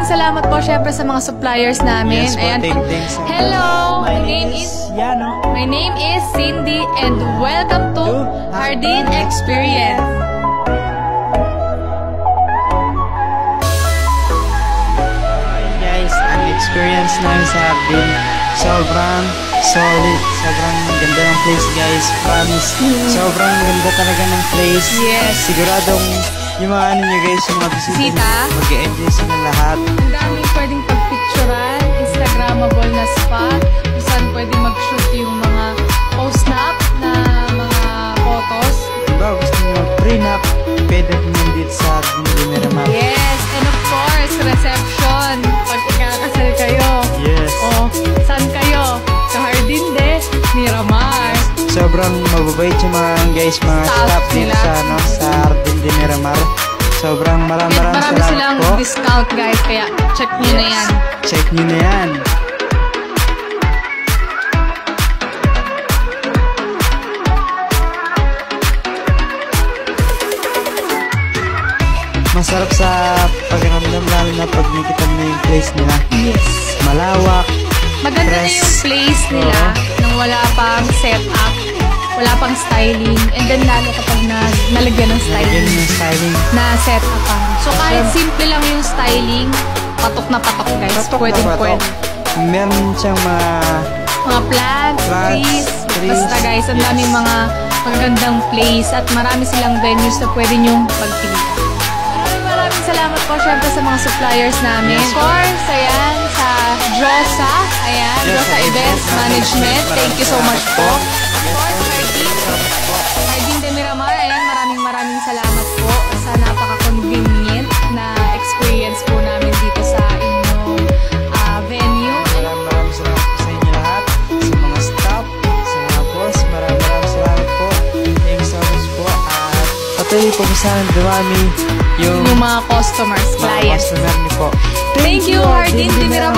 salamat po syempre sa mga suppliers namin. Yes, Ayan po. Hello, my name is Cindy and welcome to Hardin Experience. Guys, ang experience namin sa Hardin, sobrang solid, sobrang ganda ng place guys, promise. Sobrang ganda talaga ng place. Yes. Siguradong yung mga ano nyo guys, yung mga bisita, mag-e-enjoy sila lahat. Ang daming pwedeng pagpicturan, Instagrammable na spot, kung saan pwedeng mag-shoot yung mga post-nap na mga photos. Diba, gusto nyo mag-prenup, pwede din dito sa Miramar. Yes, and of course, reception. Pag ikakasal kayo. Yes. O, saan kayo? Sa Hardin de Miramar. Sobrang mababait yung mga guys, mga staff dito nila. sa, no, sa Hardin de Miramar. Sobrang Marami salamat silang po. discount guys, kaya check nyo na yan. Check nyo na yan. Masarap sa pakiramdam lalo na pag nakita mo yung place nila. Yes. Malawak. Maganda na yung place nila nang wala pang setup, wala pang styling, and then lalo kapag nalagyan ng Nalagyan styling, yung styling. na setup pa. So kahit simple lang yung styling, patok na patok guys. Patok na Pwede. patok. Meron siyang Mga plants, trees. Basta guys, ang daming mga magagandang place at marami silang venues na pwede nyong pagpilian. Maraming salamat po syempre sa mga suppliers namin. Of course, ayan, sa Josa. Ayan, Yes, Josa Events Management. Thank you so much po. Of course, Hardin de Miramar. Ayan, maraming salamat po sa napaka-convenient na experience po namin dito sa inyong venue. Maraming salamat po sa inyo lahat. Sa mga staff, sa mga boss, maraming salamat po. Thank you so much po. At patuloy po sana dumami yung mga customers, clients. customer niyo po. Thank you, Hardin de Miramar.